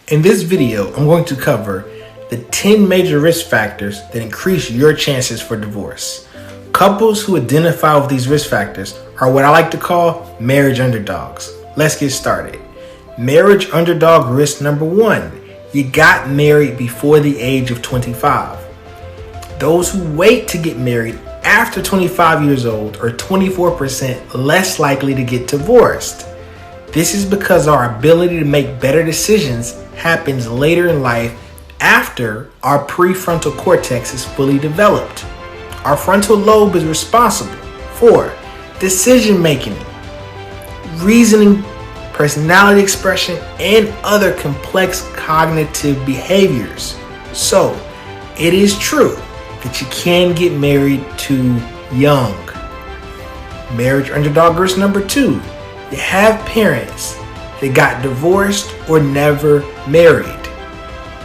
In this video, I'm going to cover the 10 major risk factors that increase your chances for divorce. Couples who identify with these risk factors are what I like to call marriage underdogs. Let's get started. Marriage underdog risk number 1. You got married before the age of 25. Those who wait to get married after 25 years old are 24% less likely to get divorced. This is because our ability to make better decisions happens later in life after our prefrontal cortex is fully developed. Our frontal lobe is responsible for decision making, reasoning, personality expression, and other complex cognitive behaviors. So, it is true that you can get married too young. Marriage underdog risk number 2. You have parents that got divorced or never married.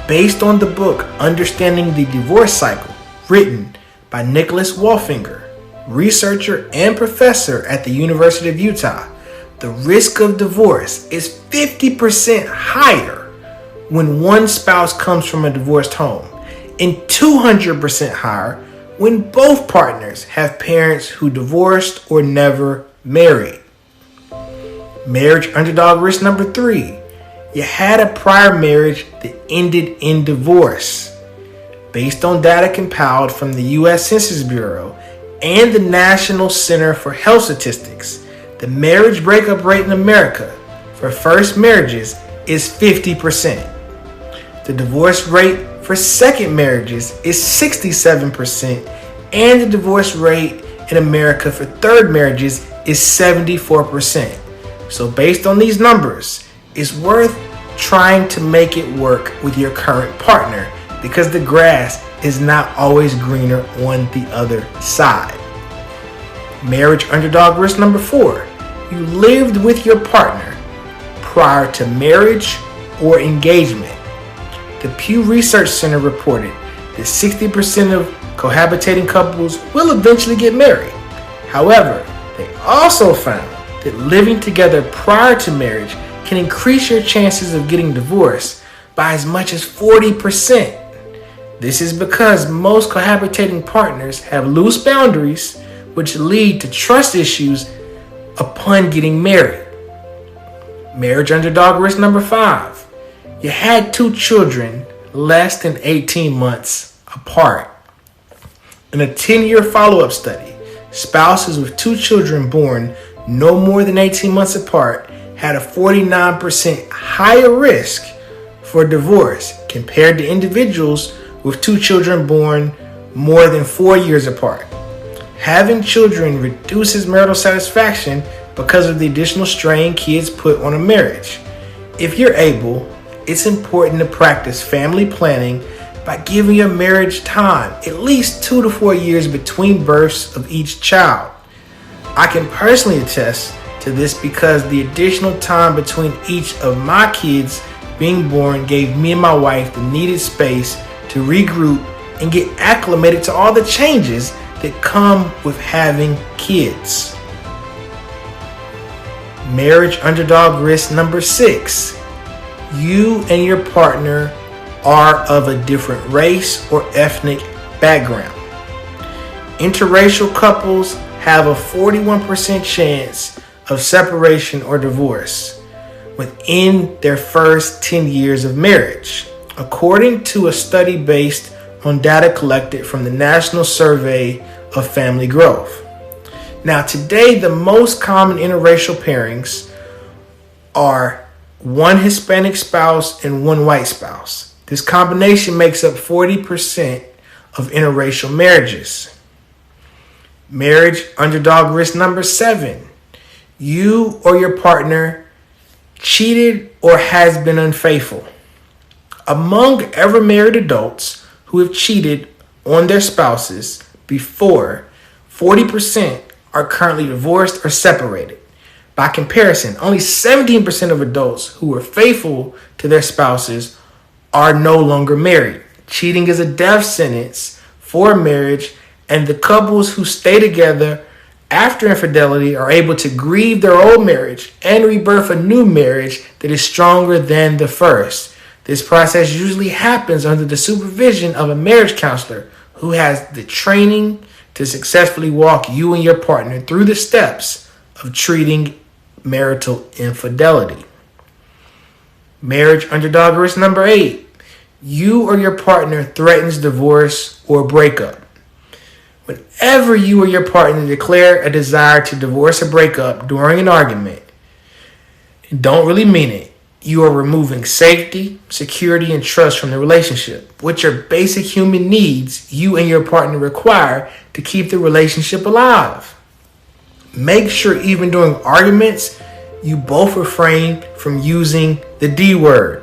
Based on the book Understanding the Divorce Cycle, written by Nicholas Wolfinger, researcher and professor at the University of Utah, the risk of divorce is 50% higher when one spouse comes from a divorced home, and 200% higher when both partners have parents who divorced or never married. Marriage underdog risk number 3. You had a prior marriage that ended in divorce. Based on data compiled from the U.S. Census Bureau and the National Center for Health Statistics, the marriage breakup rate in America for first marriages is 50%. The divorce rate for second marriages is 67%, and the divorce rate in America for third marriages is 74%. So based on these numbers, it's worth trying to make it work with your current partner because the grass is not always greener on the other side. Marriage underdog risk number 4. You lived with your partner prior to marriage or engagement. The Pew Research Center reported that 60% of cohabitating couples will eventually get married. However, they also found that living together prior to marriage can increase your chances of getting divorced by as much as 40%. This is because most cohabitating partners have loose boundaries, which lead to trust issues upon getting married. Marriage underdog risk number 5. You had 2 children less than 18 months apart. In a 10-year follow-up study, spouses with 2 children born no more than 18 months apart had a 49% higher risk for divorce compared to individuals with 2 children born more than 4 years apart. Having children reduces marital satisfaction because of the additional strain kids put on a marriage. If you're able, it's important to practice family planning by giving your marriage time, at least 2 to 4 years between births of each child. I can personally attest to this because the additional time between each of my kids being born gave me and my wife the needed space to regroup and get acclimated to all the changes that come with having kids. Marriage underdog risk number 6. You and your partner are of a different race or ethnic background. Interracial couples have a 41% chance of separation or divorce within their first 10 years of marriage, according to a study based on data collected from the National Survey of Family Growth. Now, today, the most common interracial pairings are 1 Hispanic spouse and 1 white spouse. This combination makes up 40% of interracial marriages. Marriage underdog risk number 7. You or your partner cheated or has been unfaithful. Among ever married adults who have cheated on their spouses before, 40% are currently divorced or separated. By comparison, only 17% of adults who were faithful to their spouses are no longer married. Cheating is a death sentence for marriage, and the couples who stay together after infidelity are able to grieve their old marriage and rebirth a new marriage that is stronger than the first. This process usually happens under the supervision of a marriage counselor who has the training to successfully walk you and your partner through the steps of treating marital infidelity. Marriage underdog risk number 8. You or your partner threatens divorce or breakup. Whenever you or your partner declare a desire to divorce or break up during an argument and don't really mean it, you are removing safety, security, and trust from the relationship, which are basic human needs you and your partner require to keep the relationship alive. Make sure even during arguments, you both refrain from using the D word.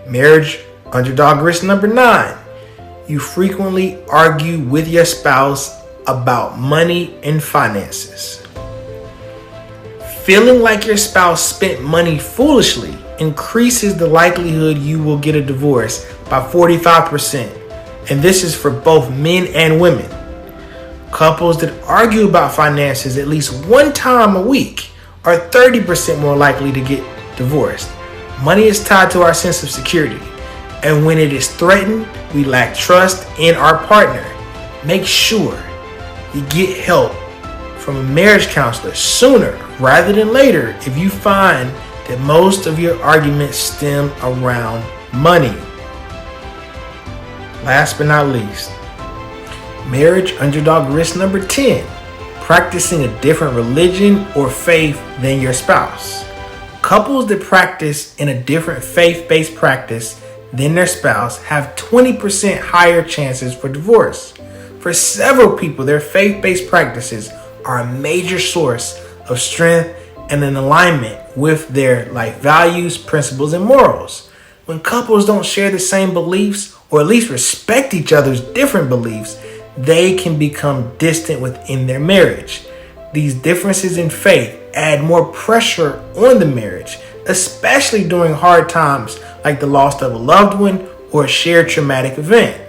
Marriage underdog risk number 9. You frequently argue with your spouse about money and finances. Feeling like your spouse spent money foolishly increases the likelihood you will get a divorce by 45%, and this is for both men and women. Couples that argue about finances at least one time a week are 30% more likely to get divorced. Money is tied to our sense of security, and when it is threatened, we lack trust in our partner. Make sure you get help from a marriage counselor sooner rather than later if you find that most of your arguments stem around money. Last but not least, marriage underdog risk number 10. Practicing a different religion or faith than your spouse. Couples that practice in a different faith-based practice than their spouse have 20% higher chances for divorce. For several people, their faith-based practices are a major source of strength and an alignment with their life values, principles, and morals. When couples don't share the same beliefs, or at least respect each other's different beliefs, they can become distant within their marriage. These differences in faith add more pressure on the marriage, especially during hard times like the loss of a loved one or a shared traumatic event.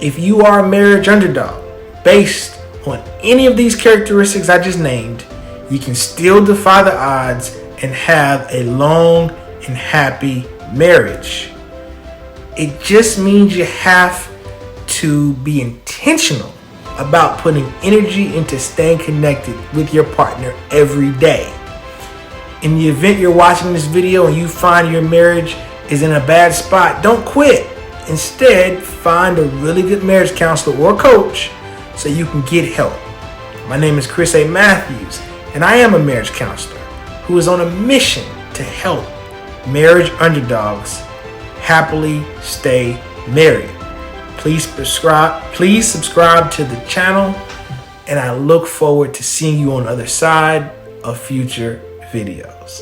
If you are a marriage underdog, based on any of these characteristics I just named, you can still defy the odds and have a long and happy marriage. It just means you have to be intentional about putting energy into staying connected with your partner every day. In the event you're watching this video and you find your marriage is in a bad spot, don't quit. Instead, find a really good marriage counselor or coach so you can get help. My name is Chris A. Matthews, and I am a marriage counselor who is on a mission to help marriage underdogs happily stay married. Please subscribe to the channel, and I look forward to seeing you on the other side of future videos.